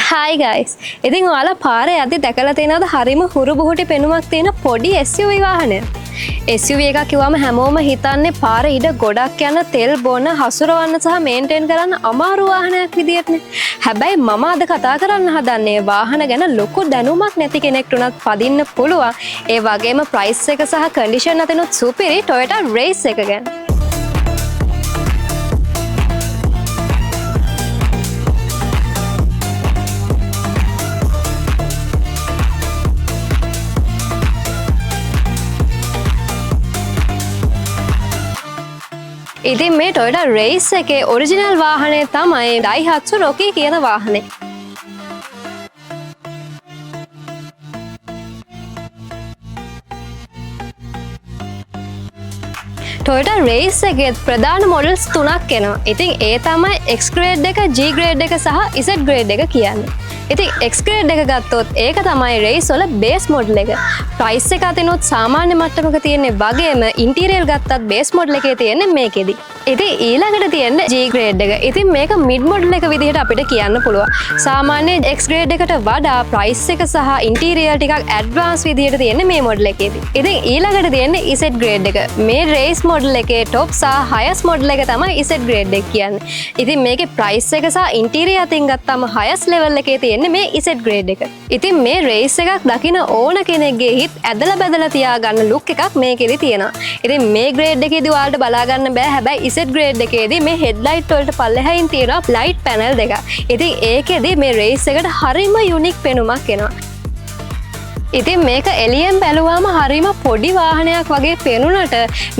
Hi guys. ඉතින් ඔයාලා පාරේ යද්දි දැකලා තියෙනවද හරිම හුරු බුහුටි පෙනුමක් තියෙන පොඩි SUV වාහනයක්? SUV එකක් කිව්වම හැමෝම හිතන්නේ පාරේ ඉඩ ගොඩක් යන තෙල් බොන හසුරවන්න සහ මේන්ටේන් කරන්න අමාරු වාහනයක් විදියටනේ. හැබැයි මම අද කතා කරන්න හදන්නේ වාහන ගැන ලොකු දැනුමක් නැති කෙනෙක්ට උනත් පදින්න පුළුවන්. ඒ වගේම ප්‍රයිස් එක සහ කන්ඩිෂන් අතරිනුත් සුපිරි Toyota Race එක ගැන. ඉතින් මේ Toyota Race එකේ ඔරිජිනල් වාහනේ තමයි Daihatsu Rocky කියන වාහනේ. Toyota Race එකේ ප්‍රධාන මොඩල්ස් 3ක් එනවා. ඉතින් ඒ තමයි X grade එක, G grade එක සහ Z grade එක කියන්නේ. ඉතින් X grade එක ගත්තොත් ඒක තමයි Race වල බේස් මොඩල් එක. ප්‍රයිස් එක අතිනුත් සාමාන්‍ය මට්ටමක තියෙන්නේ වගේම ඉන්ටීරියර් ගත්තත් බේස් මොඩල් එකේ තියෙන්නේ මේකෙදි. ඉතින් ඊළඟට තියෙන්නේ G grade එක. ඉතින් මේක මිඩ් මොඩල් එක විදිහට අපිට කියන්න පුළුවන්. සාමාන්‍ය X grade එකට වඩා ප්‍රයිස් එක සහ ඉන්ටීරියර් ටිකක් ඇඩ්වාන්ස් විදිහට තියෙන්නේ මේ මොඩල් එකේදී. ඉතින් ඊළඟට තියෙන්නේ Z grade එක. මේ Race මොඩල් එකේ top සහ highest මොඩල් එක තමයි Z grade එක කියන්නේ. ඉතින් මේකේ ප්‍රයිස් එක සහ ඉන්ටීරියර් අතින් ගත්තාම highest level එකේ තියෙන්නේ මේ Z grade එක. ඉතින් මේ Race එකක් දකින ඕන කෙනෙක්ගේ හිත ඇදලා බැදලා තියාගන්න ලුක් එකක් මේකෙදි තියෙනවා. ඉතින් මේ grade එකේදී ඔයාලට බලා ගන්න බෑ. හැබැයි Z grade එකේදී මේ headlight වලට පල්ලෙහායින් තියෙනවා light panel දෙකක්. ඉතින් ඒකෙදි මේ Race එකට හරිම unique පෙනුමක් එනවා. ඉතින් මේක එළියෙන් බැලුවාම හරිම පොඩි වාහනයක් වගේ පෙනුනට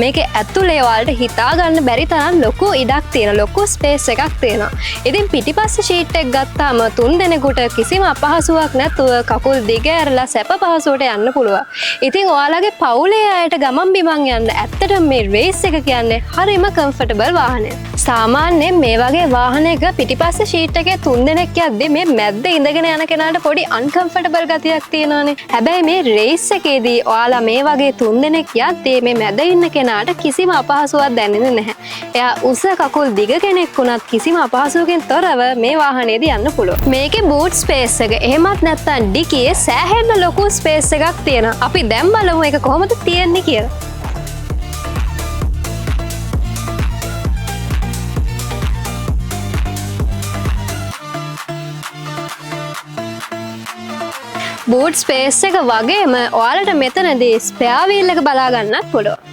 මේකේ ඇතුලේ ඔයාලට හිතා ගන්න බැරි තරම් ලොකු ඉඩක් තියෙන ලොකු ස්පේස් එකක් තියෙනවා. ඉතින් පිටිපස්සේ ෂීට් එක ගත්තාම 3 දෙනෙකුට කිසිම අපහසුාවක් නැතුව කකුල් දිග ඇරලා සැප පහසුවට යන්න පුළුවන්. ඉතින් ඔයාලගේ පවුලේ අයට ගමන් බිමන් යන්න ඇත්තටම මේ Race එක කියන්නේ හරිම කම්ෆර්ටබල් වාහනයක්. සාමාන්‍යයෙන් මේ වගේ වාහනයක පිටිපස්සේ ෂීට් එකේ 3 දෙනෙක් යද්දි මේ මැද්ද ඉඳගෙන යන කෙනාට පොඩි අන්කම්ෆර්ටබල් ගතියක් තියෙනවානේ. හැබැයි මේ Race එකේදී ඔයාලා මේ වගේ 3 දෙනෙක් යද්දී මේ මැද ඉන්න කෙනාට කිසිම අපහසුාවක් දැනෙන්නේ නැහැ. එයා උස කකුල් දිග කෙනෙක් වුණත් කිසිම අපහසුවකින් තොරව මේ වාහනේදී යන්න පුළුවන්. මේකේ boot space එක එහෙමත් නැත්නම් ඩිකියේ සෑහෙන ලොකු space එකක් තියෙනවා. අපි දැන් බලමු ඒක කොහොමද තියෙන්නේ කියලා. boot space එක වගේම ඔයාලට මෙතනදී spare wheel එක බලා ගන්නත් පුළුවන්.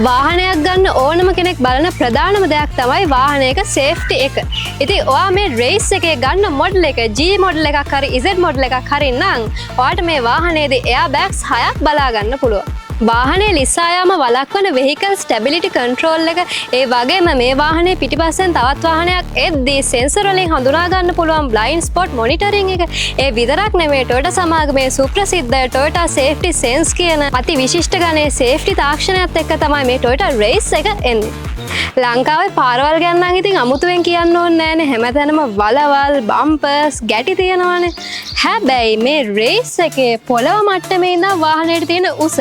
වාහනයක් ගන්න ඕනම කෙනෙක් බලන ප්‍රධානම දෙයක් තමයි වාහනයක safety එක. ඉතින් ඔයා මේ Race එකේ ගන්න මොඩල් එක G මොඩල් එකක් හරි Z මොඩල් එකක් හරි නම් ඔයාට මේ වාහනේදී airbags 6ක් බලා ගන්න පුළුවන්. වාහනේ ලිස්සා යාම වළක්වන vehicle stability control එක ඒ වගේම මේ වාහනේ පිටිපස්සෙන් තවත් වාහනයක් එද්දී sensor වලින් හඳුනා ගන්න පුළුවන් blind spot monitoring එක. ඒ විතරක් නෙමෙයි Toyota සමාගමේ සුප්‍රසිද්ධ Toyota Safety Sense කියන අති විශිෂ්ට ගණයේ safety තාක්ෂණයත් එක්ක තමයි මේ Toyota Race එක එන්නේ. ලංකාවේ පාරවල් ගැන නම් ඉතින් අමුතුවෙන් කියන්න ඕනේ නෑනේ. හැමතැනම වලවල්, බම්පර්ස්, ගැටි තියෙනවානේ. හැබැයි මේ Race එකේ පොළව මට්ටමේ ඉඳන් වාහනේට තියෙන උස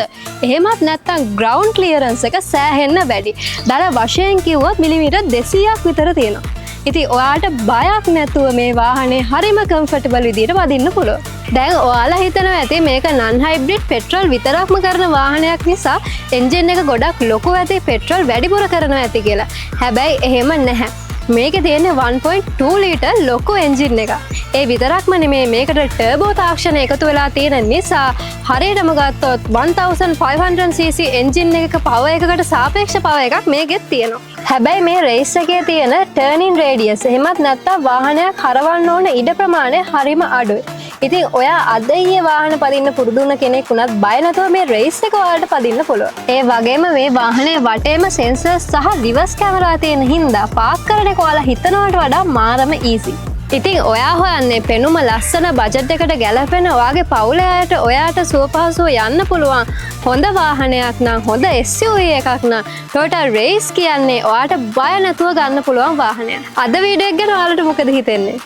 එහෙමත් නැත්නම් ground clearance එක සෑහෙන්න වැඩි. දල වශයෙන් කිව්වොත් මිලිමීටර් 200ක් විතර තියෙනවා. ඉතින් ඔයාලට බයක් නැතුව මේ වාහනේ හරිම කම්ෆර්ටබල් විදිහට වදින්න පුළුවන්. දැන් ඔයාලා හිතනවා ඇති මේක non hybrid petrol විතරක්ම කරන වාහනයක් නිසා එන්ජින් එක ගොඩක් ලොකු ඇති පෙට්‍රල් වැඩිපුර කරනවා ඇති කියලා. හැබැයි එහෙම නැහැ. මේකේ තියෙන්නේ 1.2 ලීටර් ලොකු එන්ජින් එකක්. ඒ විතරක්ම නෙමෙයි මේකට ටර්බෝ තාක්ෂණ එකතු වෙලා තියෙන නිසා හරියටම ගත්තොත් 1500cc එන්ජින් එකක පවර් එකකට සාපේක්ෂ පවර් එකක් මේකෙත් තියෙනවා. හැබැයි මේ Race එකේ තියෙන turning radius එහෙමත් නැත්නම් වාහනයක් හරවන්න ඕන ඉඩ ප්‍රමාණය හරිම අඩුයි. ඉතින් ඔයා අද ඊයේ වාහන පදින්න පුරුදු වුණ කෙනෙක් වුණත් බය නැතුව මේ Race එක ඔයාලට පදින්න පුළුවන්. ඒ වගේම මේ වාහනේ වටේම sensors සහ reverse camera තියෙන හින්දා පාක් කරන එක ඔයාලා හිතනවට වඩා මාරම easy. ඉතින් ඔයා හොයන්නේ පෙනුම ලස්සන බජට් එකට ගැලපෙන ඔයාගේ පවුලේ අයට ඔයාට සුවපහසුව යන්න පුළුවන් හොඳ වාහනයක් නම් හොඳ SUV එකක් නම් Toyota Race කියන්නේ ඔයාට බය නැතුව ගන්න පුළුවන් වාහනයක්. අද වීඩියෝ එක ගැන ඔයාලට මොකද හිතෙන්නේ?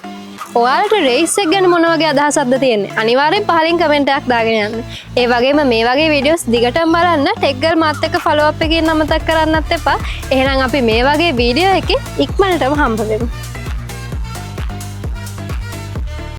ඔයාලට රේස් එක ගැන මොන වගේ අදහසක්ද තියෙන්නේ? අනිවාර්යෙන් පහලින් කමෙන්ට් එකක් දාගෙන යන්න. ඒ වගේම මේ වගේ වීඩියෝස් දිගටම බලන්න ටෙක් ගර්ල් මාත් එක්ක ෆලෝ අප් එකකින් අමතක කරන්නත් එපා. එහෙනම් අපි මේ වගේ වීඩියෝ එකේ ඉක්මනටම හම්බ වෙමු.